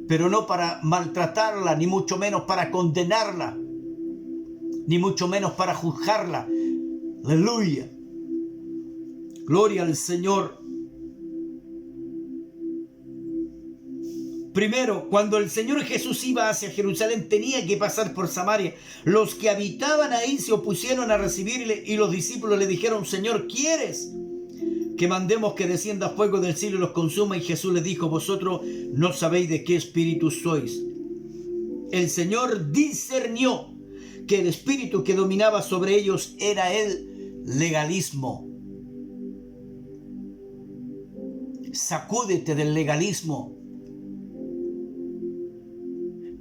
pero no para maltratarla, ni mucho menos para condenarla, ni mucho menos para juzgarla. Aleluya. Gloria al Señor. Primero, cuando el Señor Jesús iba hacia Jerusalén, tenía que pasar por Samaria. Los que habitaban ahí se opusieron a recibirle y los discípulos le dijeron: Señor, ¿quieres que mandemos que descienda fuego del cielo y los consuma? Y Jesús les dijo: vosotros no sabéis de qué espíritu sois. El Señor discernió que el espíritu que dominaba sobre ellos era el legalismo. Sacúdete del legalismo.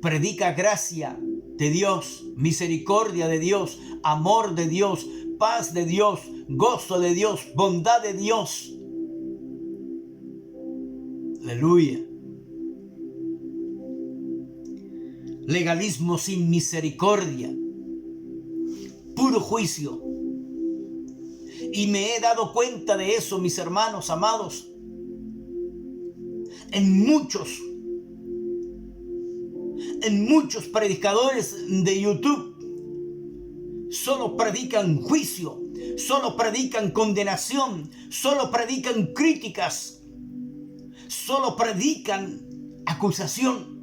Predica gracia de Dios, misericordia de Dios, amor de Dios, paz de Dios, gozo de Dios, bondad de Dios. Aleluya. legalismo sin misericordia, puro juicio. Y me he dado cuenta de eso, mis hermanos amados, en muchos predicadores de YouTube. Solo predican juicio, solo predican condenación, solo predican críticas, solo predican acusación,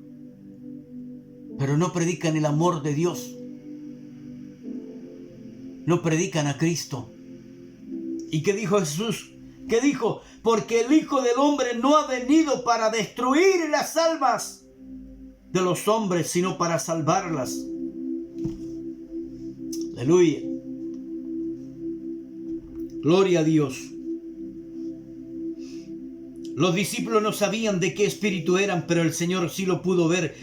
pero no predican el amor de Dios, no predican a Cristo. ¿Y qué dijo Jesús? ¿Qué dijo? Porque el Hijo del Hombre no ha venido para destruir las almas de los hombres, sino para salvarlas. Aleluya. Gloria a Dios. Los discípulos no sabían de qué espíritu eran, pero el Señor sí lo pudo ver.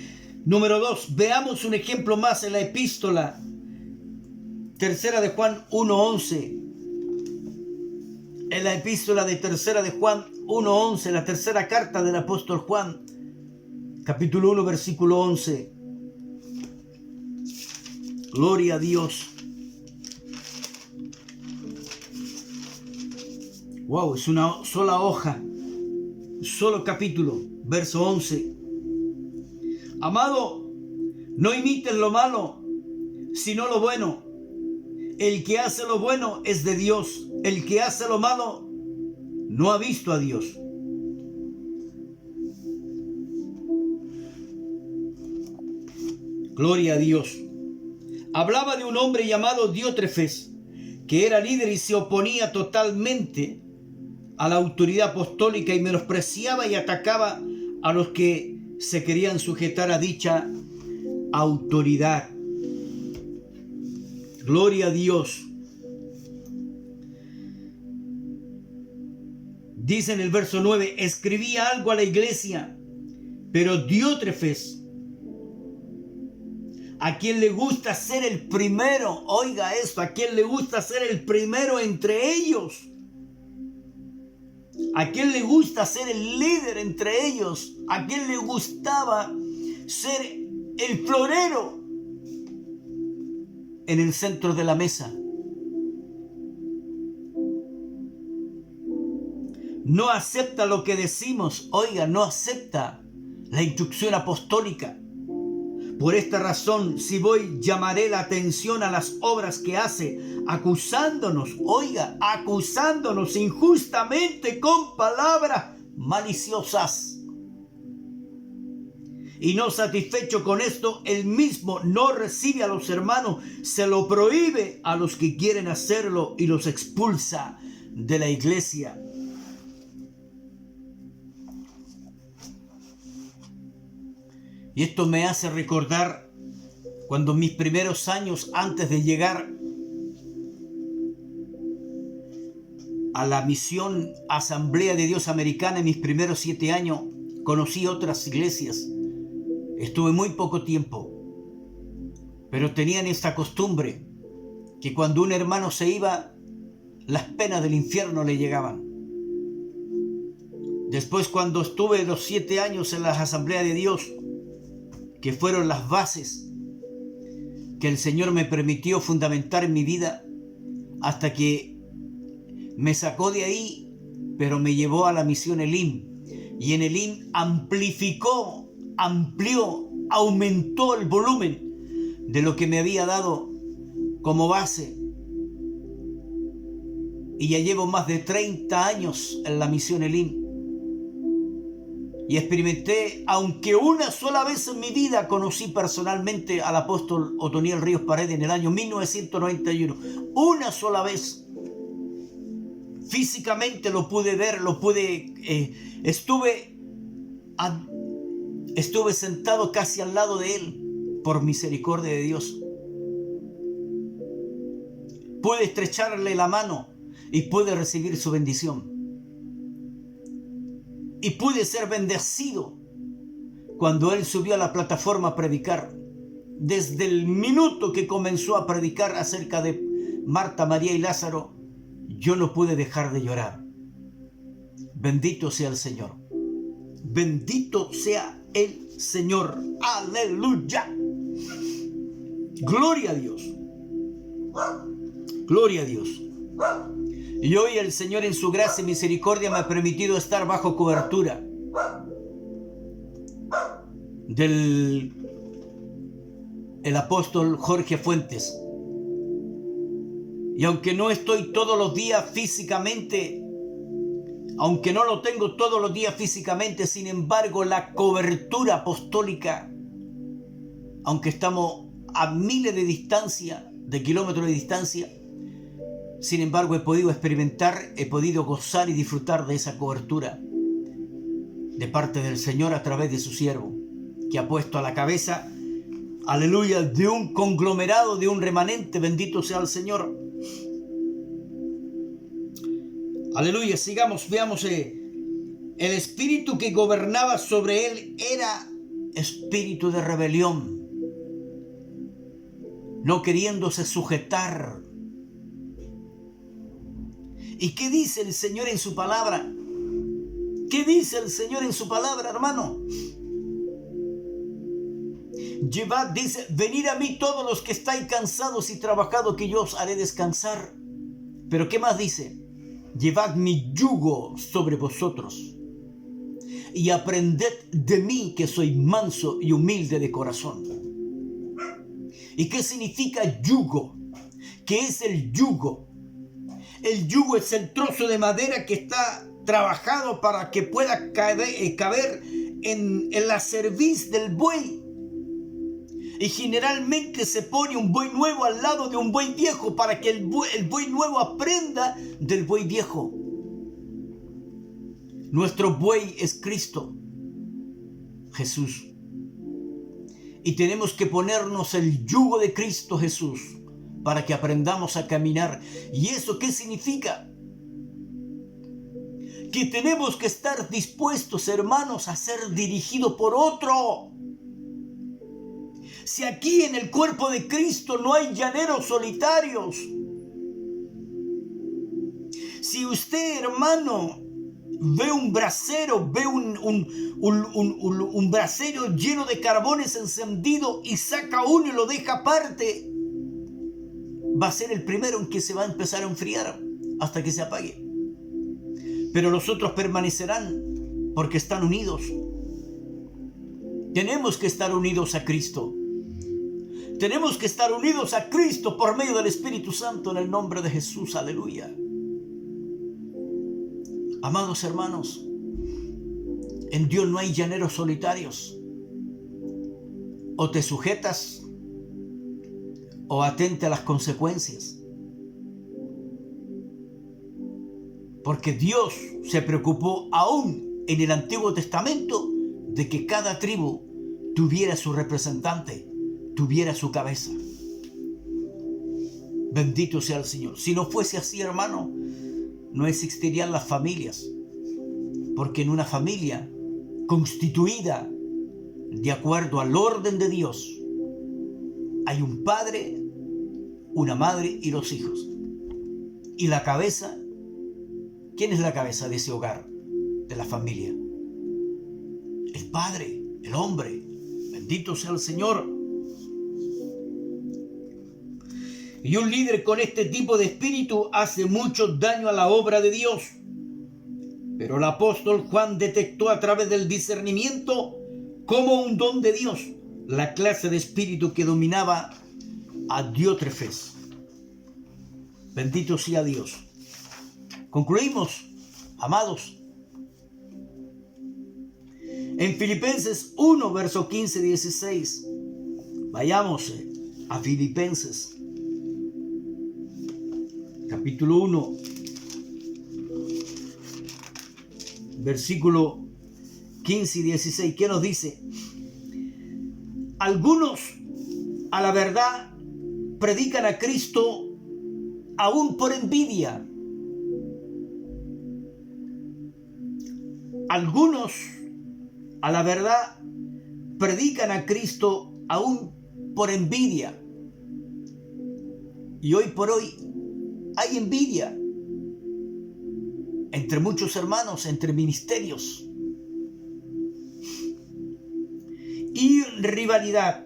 Número 2, veamos un ejemplo más en la epístola tercera de Juan 1:11. En la epístola de tercera de Juan 1:11, la tercera carta del apóstol Juan, capítulo 1, versículo 11. Gloria a Dios. Wow, es una sola hoja, solo capítulo, verso 11. Amado, no imites lo malo, sino lo bueno. El que hace lo bueno es de Dios. El que hace lo malo no ha visto a Dios. Gloria a Dios. Hablaba de un hombre llamado Diótrefes, que era líder y se oponía totalmente a la autoridad apostólica y menospreciaba y atacaba a los que se querían sujetar a dicha autoridad. Gloria a Dios. Dice en el verso 9, escribía algo a la iglesia, pero Diótrefes, a quien le gusta ser el primero, oiga esto, a quien le gusta ser el primero entre ellos, a quien le gusta ser el líder entre ellos, a quien le gustaba ser el florero en el centro de la mesa, no acepta lo que decimos, oiga, no acepta la instrucción apostólica. Por esta razón, si voy, llamaré la atención a las obras que hace, acusándonos, oiga, acusándonos injustamente con palabras maliciosas. Y no satisfecho con esto, él mismo no recibe a los hermanos, se lo prohíbe a los que quieren hacerlo y los expulsa de la iglesia. Y esto me hace recordar cuando mis primeros años antes de llegar a la misión Asamblea de Dios Americana, en mis primeros 7 años, conocí otras iglesias. Estuve muy poco tiempo, pero tenían esta costumbre que cuando un hermano se iba, las penas del infierno le llegaban. Después, cuando estuve los 7 años en la Asamblea de Dios, que fueron las bases que el Señor me permitió fundamentar en mi vida, hasta que me sacó de ahí, pero me llevó a la misión Elim. Y en Elim amplió, aumentó el volumen de lo que me había dado como base. Y ya llevo más de 30 años en la misión Elim. Y experimenté, aunque una sola vez en mi vida conocí personalmente al apóstol Otoniel Ríos Paredes en el año 1991. Una sola vez. Físicamente lo pude ver, estuve sentado casi al lado de él, por misericordia de Dios. Pude estrecharle la mano y pude recibir su bendición. Y pude ser bendecido cuando él subió a la plataforma a predicar. Desde el minuto que comenzó a predicar acerca de Marta, María y Lázaro, yo no pude dejar de llorar. Bendito sea el Señor. Bendito sea el Señor. Aleluya. Gloria a Dios. Gloria a Dios. Y hoy el Señor en su gracia y misericordia me ha permitido estar bajo cobertura del apóstol Jorge Fuentes. Y aunque no estoy todos los días físicamente, aunque no lo tengo todos los días físicamente, sin embargo, la cobertura apostólica, aunque estamos a miles de distancia, de kilómetros de distancia, sin embargo, he podido experimentar, he podido gozar y disfrutar de esa cobertura de parte del Señor a través de su siervo, que ha puesto a la cabeza, aleluya, de un conglomerado, de un remanente. Bendito sea el Señor. Aleluya, sigamos, veamos. El espíritu que gobernaba sobre él era espíritu de rebelión, no queriéndose sujetar. ¿Y qué dice el Señor en su palabra? ¿Qué dice el Señor en su palabra, hermano? Llevad, dice, venid a mí todos los que estáis cansados y trabajados, que yo os haré descansar. Pero ¿qué más dice? Llevad mi yugo sobre vosotros y aprended de mí, que soy manso y humilde de corazón. ¿Y qué significa yugo? ¿Qué es el yugo? El yugo es el trozo de madera que está trabajado para que pueda caber en la cerviz del buey. Y generalmente se pone un buey nuevo al lado de un buey viejo para que el buey nuevo aprenda del buey viejo. Nuestro buey es Cristo Jesús. Y tenemos que ponernos el yugo de Cristo Jesús para que aprendamos a caminar. ¿Y eso qué significa? Que tenemos que estar dispuestos, hermanos, a ser dirigidos por otro. Si aquí en el cuerpo de Cristo no hay llaneros solitarios, si usted, hermano, ve un brasero, ve un brasero lleno de carbones encendidos y saca uno y lo deja aparte, va a ser el primero en que se va a empezar a enfriar hasta que se apague. Pero los otros permanecerán porque están unidos. Tenemos que estar unidos a Cristo. Tenemos que estar unidos a Cristo por medio del Espíritu Santo, en el nombre de Jesús. Aleluya. Amados hermanos, en Dios no hay llaneros solitarios. O te sujetas o atente a las consecuencias. Porque Dios se preocupó aún en el Antiguo Testamento de que cada tribu tuviera su representante, tuviera su cabeza. Bendito sea el Señor. Si no fuese así, hermano, no existirían las familias. Porque en una familia constituida de acuerdo al orden de Dios, hay un padre, una madre y los hijos. Y la cabeza, ¿quién es la cabeza de ese hogar, de la familia? El padre, el hombre. Bendito sea el Señor. Y un líder con este tipo de espíritu hace mucho daño a la obra de Dios. Pero el apóstol Juan detectó a través del discernimiento como un don de Dios la clase de espíritu que dominaba a Diótrefes. Bendito sea Dios. Concluimos, amados. En Filipenses 1, verso 15-16. Vayamos a Filipenses. Capítulo 1, versículo 15 y 16. ¿Qué nos dice? Algunos, a la verdad, predican a Cristo aún por envidia. Algunos, a la verdad, predican a Cristo aún por envidia. Y hoy por hoy hay envidia entre muchos hermanos, entre ministerios, y rivalidad.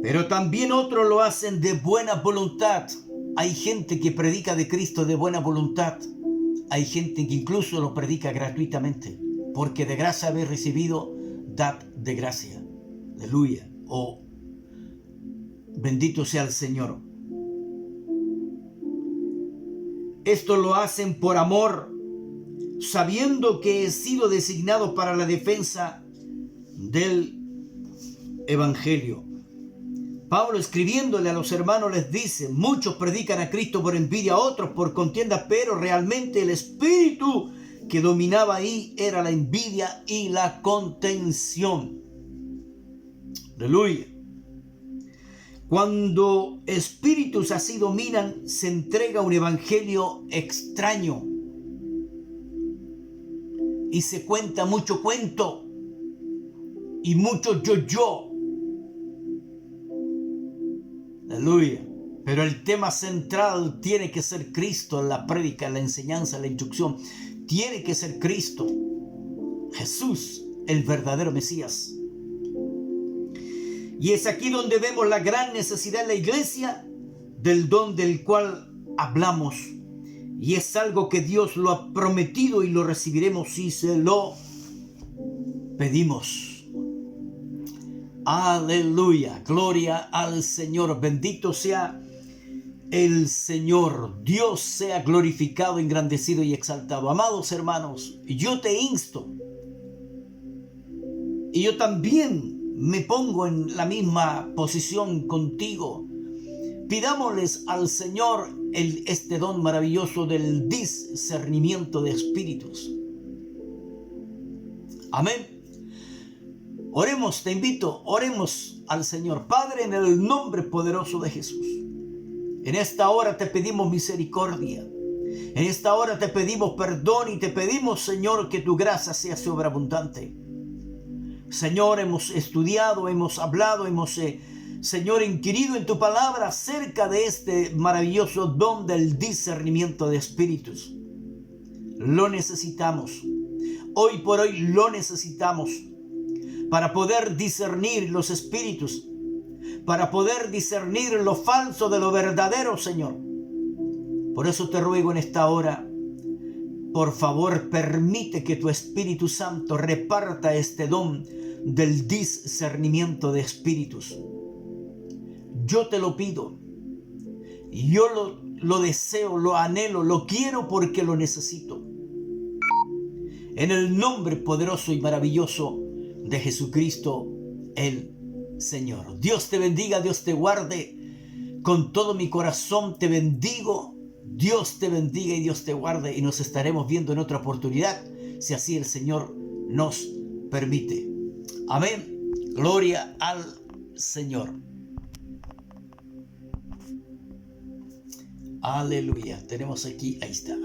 Pero también otros lo hacen de buena voluntad. Hay gente que predica de Cristo de buena voluntad. Hay gente que incluso lo predica gratuitamente. Porque de gracia habéis recibido, dad de gracia. Aleluya. Oh, bendito sea el Señor. Esto lo hacen por amor, sabiendo que he sido designado para la defensa del Evangelio. Pablo, escribiéndole a los hermanos, les dice: muchos predican a Cristo por envidia, a otros por contienda, pero realmente el espíritu que dominaba ahí era la envidia y la contención. Aleluya. Cuando espíritus así dominan, se entrega un evangelio extraño y se cuenta mucho cuento y mucho yo. Aleluya. Pero el tema central tiene que ser Cristo en la prédica, en la enseñanza, en la instrucción. Tiene que ser Cristo, Jesús, el verdadero Mesías. Y es aquí donde vemos la gran necesidad en la iglesia del don del cual hablamos. Y es algo que Dios lo ha prometido y lo recibiremos si se lo pedimos. Aleluya, gloria al Señor, bendito sea el Señor. Dios sea glorificado, engrandecido y exaltado. Amados hermanos, yo te insto, y yo también me pongo en la misma posición contigo. Pidámosles al Señor este don maravilloso del discernimiento de espíritus. Amén. Oremos, te invito, oremos al Señor. Padre, en el nombre poderoso de Jesús, en esta hora te pedimos misericordia. En esta hora te pedimos perdón y te pedimos, Señor, que tu gracia sea sobreabundante. Señor, hemos estudiado, hemos hablado, Señor, inquirido en tu palabra acerca de este maravilloso don del discernimiento de espíritus. Lo necesitamos. Hoy por hoy lo necesitamos para poder discernir los espíritus, para poder discernir lo falso de lo verdadero, Señor. Por eso te ruego en esta hora, por favor, permite que tu Espíritu Santo reparta este don del discernimiento de espíritus. Yo te lo pido. Yo lo deseo, lo anhelo, lo quiero porque lo necesito. En el nombre poderoso y maravilloso de Jesucristo, el Señor. Dios te bendiga, Dios te guarde. Con todo mi corazón te bendigo. Dios te bendiga y Dios te guarde, y nos estaremos viendo en otra oportunidad, si así el Señor nos permite. Amén. Gloria al Señor. Aleluya. Tenemos aquí, ahí está.